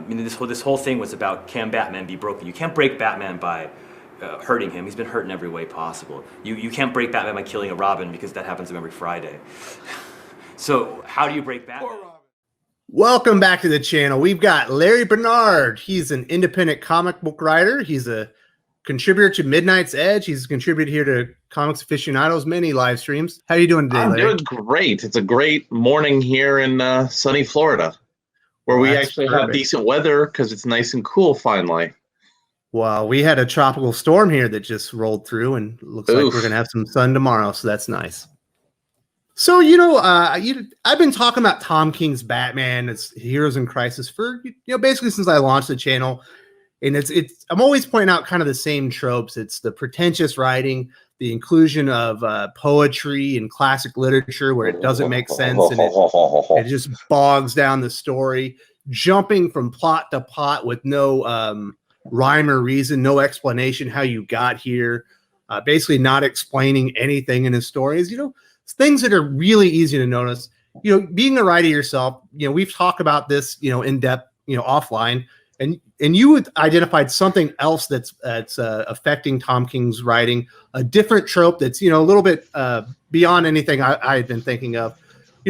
This whole thing was about, can Batman be broken? You can't break Batman by hurting him. He's been hurt in every way possible. You can't break Batman by killing a Robin, because that happens to him every Friday. So how do you break Batman? Welcome back to the channel. We've got Larry Bernard. He's an independent comic book writer. He's a contributor to Midnight's Edge. He's contributed here to Comics Aficionados, many live streams. How are you doing today, Larry? I'm doing great. It's a great morning here in sunny Florida, where we actually have decent weather because it's nice and cool finally. Well, we had a tropical storm here that just rolled through, and looks like we're going to have some sun tomorrow, so that's nice. So, I've been talking about Tom King's Batman, it's Heroes in Crisis, for basically since I launched the channel, and I'm always pointing out kind of the same tropes. It's the pretentious writing, the inclusion of poetry and classic literature where it doesn't make sense, and it just bogs down the story, jumping from plot to plot with no rhyme or reason, no explanation how you got here, basically not explaining anything in his stories. Things that are really easy to notice. Being a writer yourself, we've talked about this, in depth, offline, and you had identified something else that's affecting Tom King's writing, a different trope that's a little bit beyond anything I had been thinking of.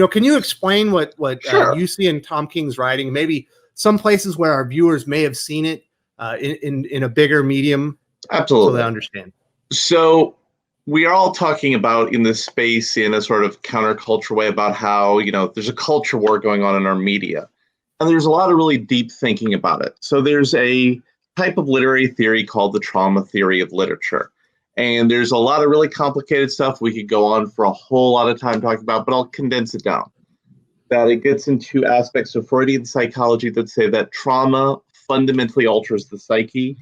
Can you explain what Sure. You see in Tom King's writing? Maybe some places where our viewers may have seen it in a bigger medium. Absolutely. So they understand. So we are all talking about in this space in a sort of counterculture way about how, there's a culture war going on in our media. And there's a lot of really deep thinking about it. So there's a type of literary theory called the trauma theory of literature. And there's a lot of really complicated stuff we could go on for a whole lot of time talking about, but I'll condense it down. That it gets into aspects of Freudian psychology that say that trauma fundamentally alters the psyche,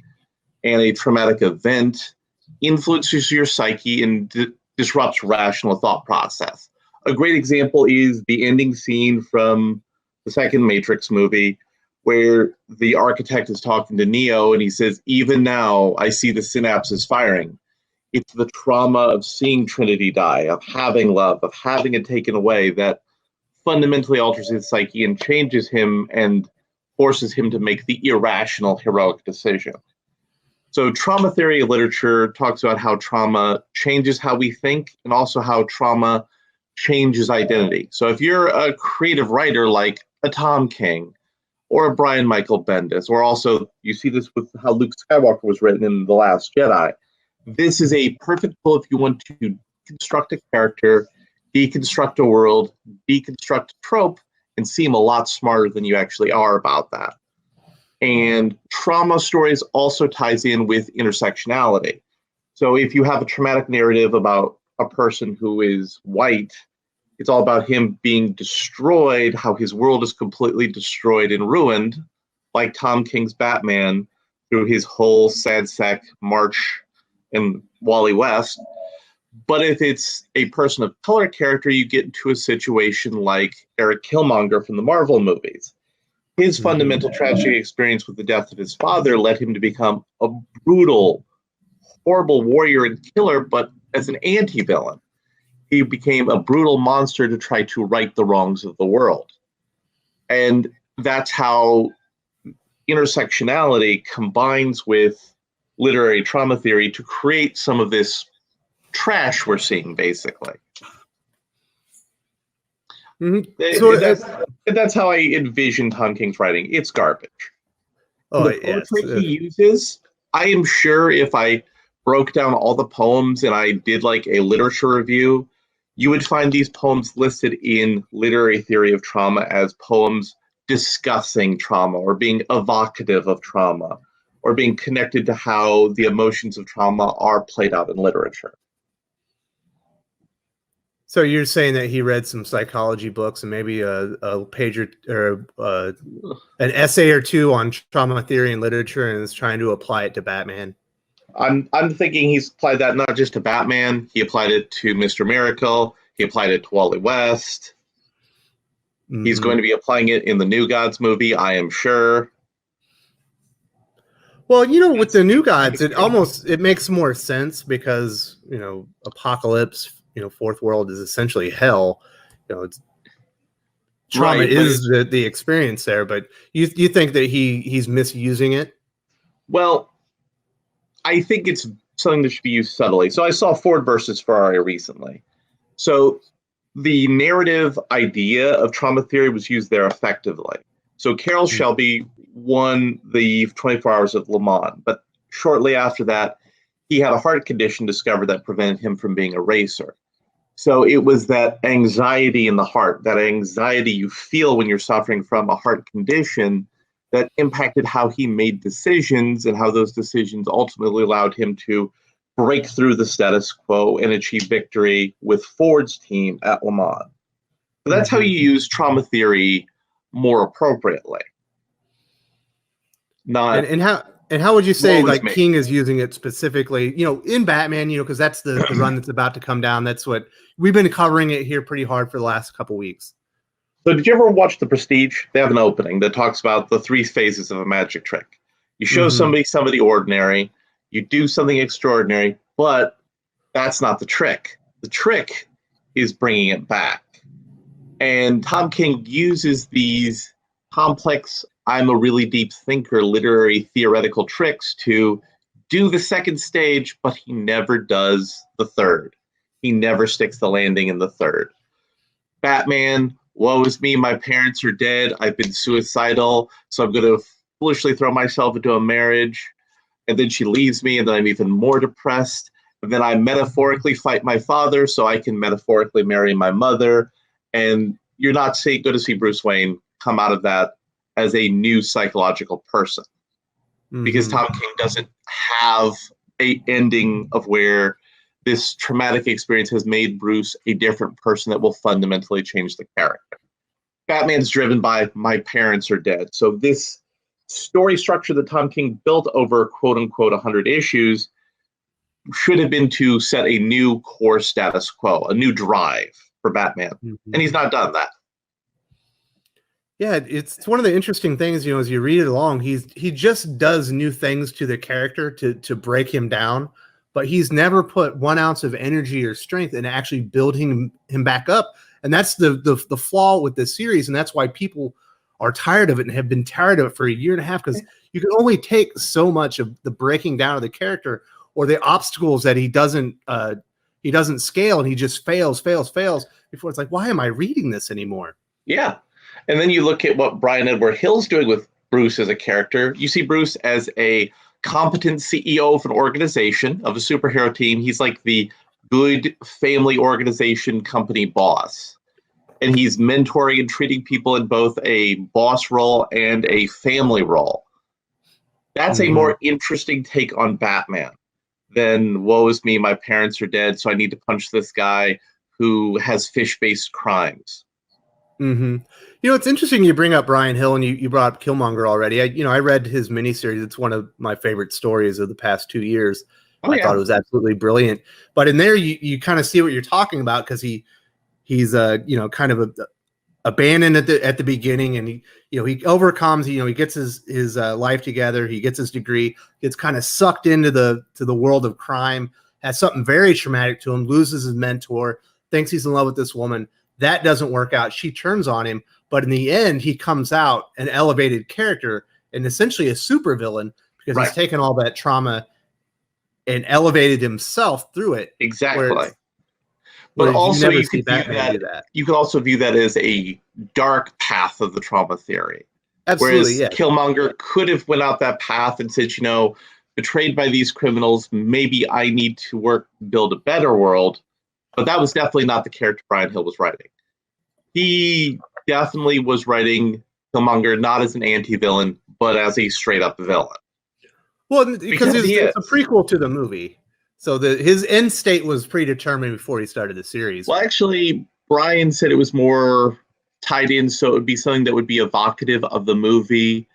and a traumatic event influences your psyche and disrupts rational thought process. A great example is the ending scene from the second Matrix movie, where the architect is talking to Neo and he says, "Even now, I see the synapses firing." It's the trauma of seeing Trinity die, of having love, of having it taken away, that fundamentally alters his psyche and changes him and forces him to make the irrational, heroic decision. So trauma theory of literature talks about how trauma changes how we think, and also how trauma changes identity. So if you're a creative writer like a Tom King or a Bryan Michael Bendis, or also you see this with how Luke Skywalker was written in The Last Jedi, this is a perfect tool if you want to construct a character, deconstruct a world, deconstruct a trope, and seem a lot smarter than you actually are about that. And trauma stories also ties in with intersectionality. So if you have a traumatic narrative about a person who is white, it's all about him being destroyed, how his world is completely destroyed and ruined, like Tom King's Batman through his whole sad sack march in Wally West. But if it's a person of color character, you get into a situation like Eric Killmonger from the Marvel movies. His fundamental tragic experience with the death of his father led him to become a brutal, horrible warrior and killer, but as an anti-villain. He became a brutal monster to try to right the wrongs of the world. And that's how intersectionality combines with literary trauma theory to create some of this trash we're seeing, basically. That's how I envision Tom King's writing. It's garbage. The poetry he uses, I am sure if I broke down all the poems and I did like a literature review, you would find these poems listed in literary theory of trauma as poems discussing trauma, or being evocative of trauma, or being connected to how the emotions of trauma are played out in literature. So you're saying that he read some psychology books and maybe a page or an essay or two on trauma theory and literature, and is trying to apply it to Batman? I'm thinking he's applied that not just to Batman. He applied it to Mr. Miracle. He applied it to Wally West. He's going to be applying it in the New Gods movie, I am sure. Well, with the New Gods, it makes more sense because, Apocalypse, Fourth World is essentially hell. It's trauma is the experience there, but you think that he's misusing it? Well, I think it's something that should be used subtly. So I saw Ford versus Ferrari recently. So the narrative idea of trauma theory was used there effectively. So Carroll Shelby won the 24 Hours of Le Mans, but shortly after that, he had a heart condition discovered that prevented him from being a racer. So it was that anxiety in the heart, that anxiety you feel when you're suffering from a heart condition, that impacted how he made decisions and how those decisions ultimately allowed him to break through the status quo and achieve victory with Ford's team at Le Mans. So that's how you use trauma theory more appropriately. Not and how would you say like King is using it specifically, in Batman, because that's the run that's about to come down. That's what we've been covering it here pretty hard for the last couple weeks. So did you ever watch The Prestige? They have an opening that talks about the 3 phases of a magic trick. You show somebody ordinary, you do something extraordinary, but that's not the trick. The trick is bringing it back. And Tom King uses these complex, I'm a really deep thinker, literary theoretical tricks to do the second stage, but he never does the third. He never sticks the landing in the third. Batman, woe is me, my parents are dead, I've been suicidal, so I'm going to foolishly throw myself into a marriage, and then she leaves me, and then I'm even more depressed, and then I metaphorically fight my father so I can metaphorically marry my mother, and you're not going to see Bruce Wayne come out of that as a new psychological person. Because Tom King doesn't have a ending of where this traumatic experience has made Bruce a different person that will fundamentally change the character. Batman's driven by my parents are dead. So this story structure that Tom King built over quote unquote 100 issues should have been to set a new core status quo, a new drive for Batman. And he's not done that. Yeah, it's one of the interesting things, as you read it along, he just does new things to the character to break him down, but he's never put 1 ounce of energy or strength in actually building him back up. And that's the flaw with this series, and that's why people are tired of it and have been tired of it for a year and a half, because you can only take so much of the breaking down of the character or the obstacles that he doesn't scale, and he just fails before it's like, why am I reading this anymore? Yeah. And then you look at what Brian Edward Hill's doing with Bruce as a character. You see Bruce as a competent CEO of an organization, of a superhero team. He's like the good family organization company boss. And he's mentoring and treating people in both a boss role and a family role. That's a more interesting take on Batman than, woe is me, my parents are dead, so I need to punch this guy who has fish-based crimes. It's interesting you bring up Brian Hill, and you brought up Killmonger already. I read his miniseries. It's one of my favorite stories of the past 2 years. I thought it was absolutely brilliant. But in there, you kind of see what you're talking about, because he's kind of abandoned at the beginning, and he overcomes. He gets his life together. He gets his degree. Gets kind of sucked into the world of crime. Has something very traumatic to him. Loses his mentor. Thinks he's in love with this woman. That doesn't work out. She turns on him. But in the end, he comes out an elevated character and essentially a supervillain, because he's taken all that trauma and elevated himself through it. Exactly. But also you could also view that as a dark path of the trauma theory. Absolutely. Whereas Killmonger could have went out that path and said, betrayed by these criminals, maybe I need to build a better world. But that was definitely not the character Brian Hill was writing. He definitely was writing Killmonger not as an anti-villain, but as a straight-up villain. Well, because it's a prequel to the movie. So his end state was predetermined before he started the series. Well, actually, Brian said it was more tied in, so it would be something that would be evocative of the movie,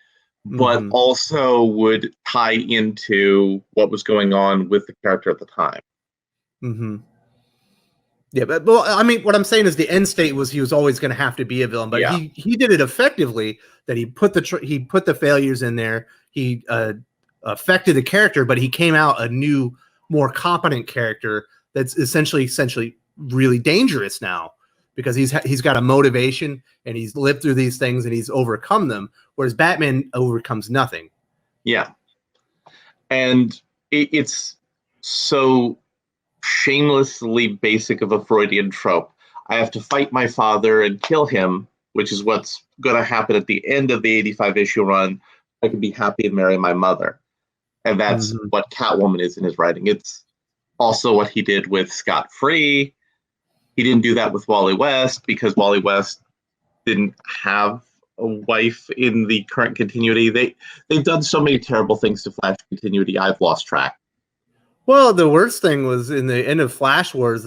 but also would tie into what was going on with the character at the time. Yeah, but what I'm saying is the end state was he was always going to have to be a villain, but he did it effectively. That he put the failures in there. He affected the character, but he came out a new, more competent character that's essentially really dangerous now, because he's got a motivation and he's lived through these things and he's overcome them, whereas Batman overcomes nothing. Yeah. And it's so shamelessly basic of a Freudian trope. I have to fight my father and kill him, which is what's going to happen at the end of the 85 issue run. I can be happy and marry my mother. And that's what Catwoman is in his writing. It's also what he did with Scott Free. He didn't do that with Wally West because Wally West didn't have a wife in the current continuity. They've done so many terrible things to Flash continuity, I've lost track. Well, the worst thing was in the end of Flash Wars.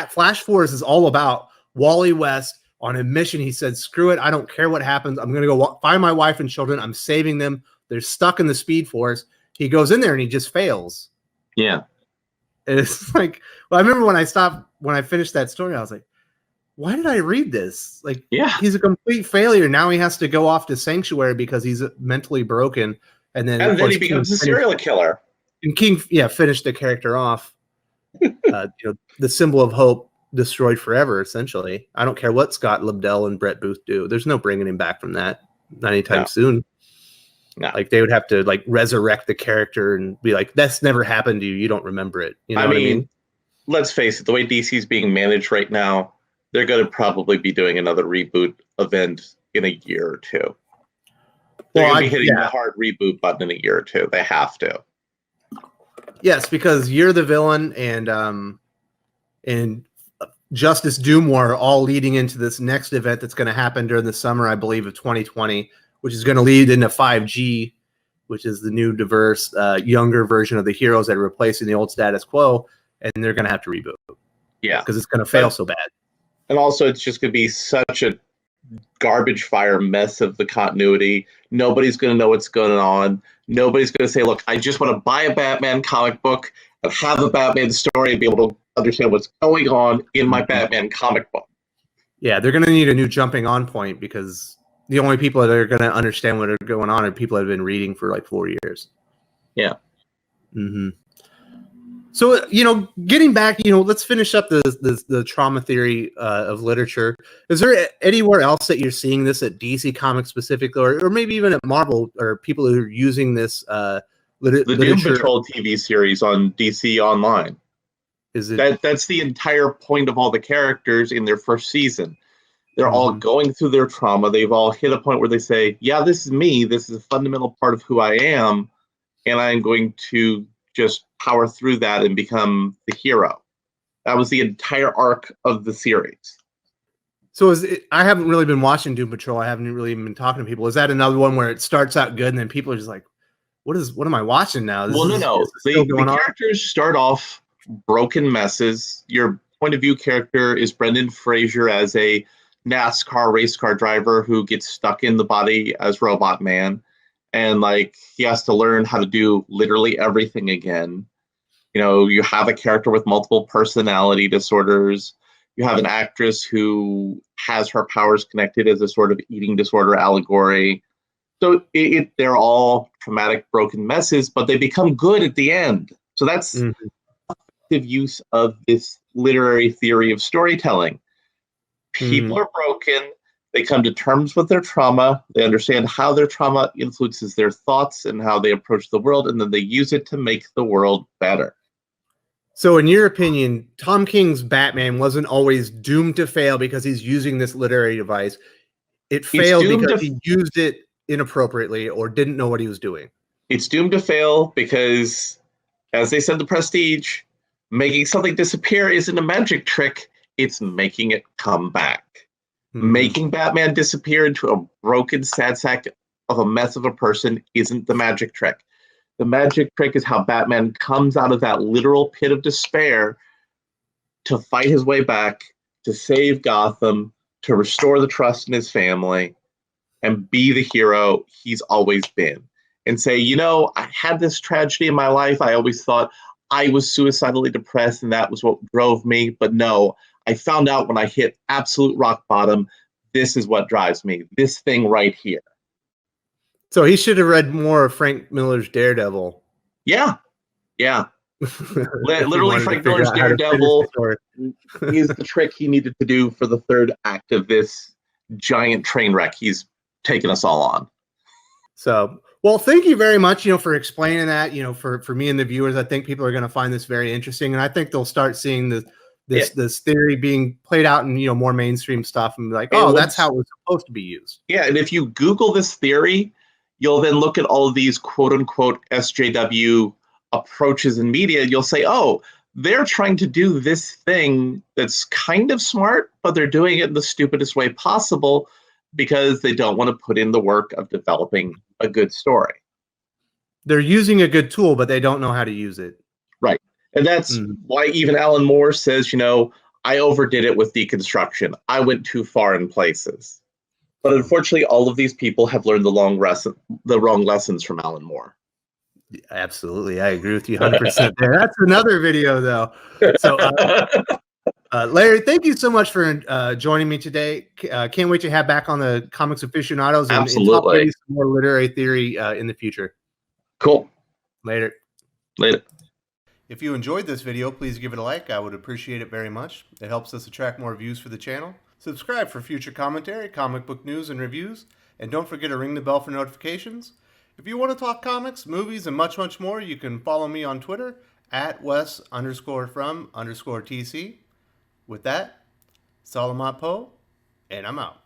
Flash Wars is all about Wally West on a mission. He said, screw it, I don't care what happens. I'm going to go find my wife and children. I'm saving them. They're stuck in the Speed Force. He goes in there and he just fails. Yeah. And it's like, well, I remember when I finished that story, I was like, why did I read this? Like, yeah, he's a complete failure. Now he has to go off to Sanctuary because he's mentally broken. And then he becomes a serial killer. And King, finished the character off. The symbol of hope destroyed forever, essentially. I don't care what Scott Lobdell and Brett Booth do. There's no bringing him back from that. Not anytime soon. No. Like, they would have to resurrect the character and be like, that's never happened to you. You don't remember it. You know what I mean? Let's face it. The way DC's being managed right now, they're going to probably be doing another reboot event in a year or two. They're going to be hitting the hard reboot button in a year or two. They have to. Yes, because You're the Villain and Justice Doom War are all leading into this next event that's going to happen during the summer, I believe, of 2020. Which is going to lead into 5G, which is the new, diverse, younger version of the heroes that are replacing the old status quo, and they're going to have to reboot. Yeah. Because it's going to fail so bad. And also, it's just going to be such a garbage fire mess of the continuity. Nobody's going to know what's going on. Nobody's going to say, look, I just want to buy a Batman comic book and have a Batman story and be able to understand what's going on in my Batman comic book. Yeah, they're going to need a new jumping on point because the only people that are going to understand what are going on are people that have been reading for 4 years. Yeah. Mm-hmm. So, getting back, let's finish up the trauma theory of literature. Is there anywhere else that you're seeing this at DC Comics specifically, or maybe even at Marvel, or people who are using this literature? The Doom Patrol TV series on DC Online. Is it? That's the entire point of all the characters in their first season. They're all going through their trauma. They've all hit a point where they say, yeah, this is me. This is a fundamental part of who I am. And I'm going to just power through that and become the hero. That was the entire arc of the series. So I haven't really been watching Doom Patrol. I haven't really even been talking to people. Is that another one where it starts out good and then people are just like, what am I watching now? No. The characters start off broken messes. Your point of view character is Brendan Fraser as a NASCAR race car driver who gets stuck in the body as Robot Man, and he has to learn how to do literally everything again. You have a character with multiple personality disorders. You have an actress who has her powers connected as a sort of eating disorder allegory. So they're all traumatic, broken messes, but they become good at the end. So that's effective use of this literary theory of storytelling. People are broken. They come to terms with their trauma. They understand how their trauma influences their thoughts and how they approach the world, and then they use it to make the world better. So in your opinion, Tom King's Batman wasn't always doomed to fail because he's using this literary device. It failed because he used it inappropriately or didn't know what he was doing. It's doomed to fail because, as they said, the Prestige, making something disappear isn't a magic trick. It's making it come back. Making Batman disappear into a broken sad sack of a mess of a person isn't the magic trick. The magic trick is how Batman comes out of that literal pit of despair to fight his way back, to save Gotham, to restore the trust in his family, and be the hero he's always been. And say, I had this tragedy in my life. I always thought I was suicidally depressed and that was what drove me. But no, I found out when I hit absolute rock bottom, this is what drives me. This thing right here. So he should have read more of Frank Miller's Daredevil. Yeah. Literally, Frank Miller's Daredevil is the trick he needed to do for the third act of this giant train wreck he's taken us all on. So, well, thank you very much, for explaining that. For me and the viewers, I think people are going to find this very interesting, and I think they'll start seeing this theory being played out in more mainstream stuff, and be like, oh, that's how it was supposed to be used. Yeah, and if you Google this theory, you'll then look at all of these quote unquote SJW approaches in media. You'll say, oh, they're trying to do this thing that's kind of smart, but they're doing it in the stupidest way possible because they don't want to put in the work of developing a good story. They're using a good tool, but they don't know how to use it. Right. And that's why even Alan Moore says, I overdid it with deconstruction. I went too far in places. But unfortunately, all of these people have learned the wrong lessons from Alan Moore. Absolutely. I agree with you 100% there. That's another video, though. So, Larry, thank you so much for joining me today. Can't wait to have back on the Comics Aficionados and talk maybe some more literary theory in the future. Cool. Later. Later. If you enjoyed this video, please give it a like. I would appreciate it very much. It helps us attract more views for the channel. Subscribe for future commentary, comic book news, and reviews. And don't forget to ring the bell for notifications. If you want to talk comics, movies, and much, much more, you can follow me on Twitter at Wes_from_TC. With that, Salamat Po, and I'm out.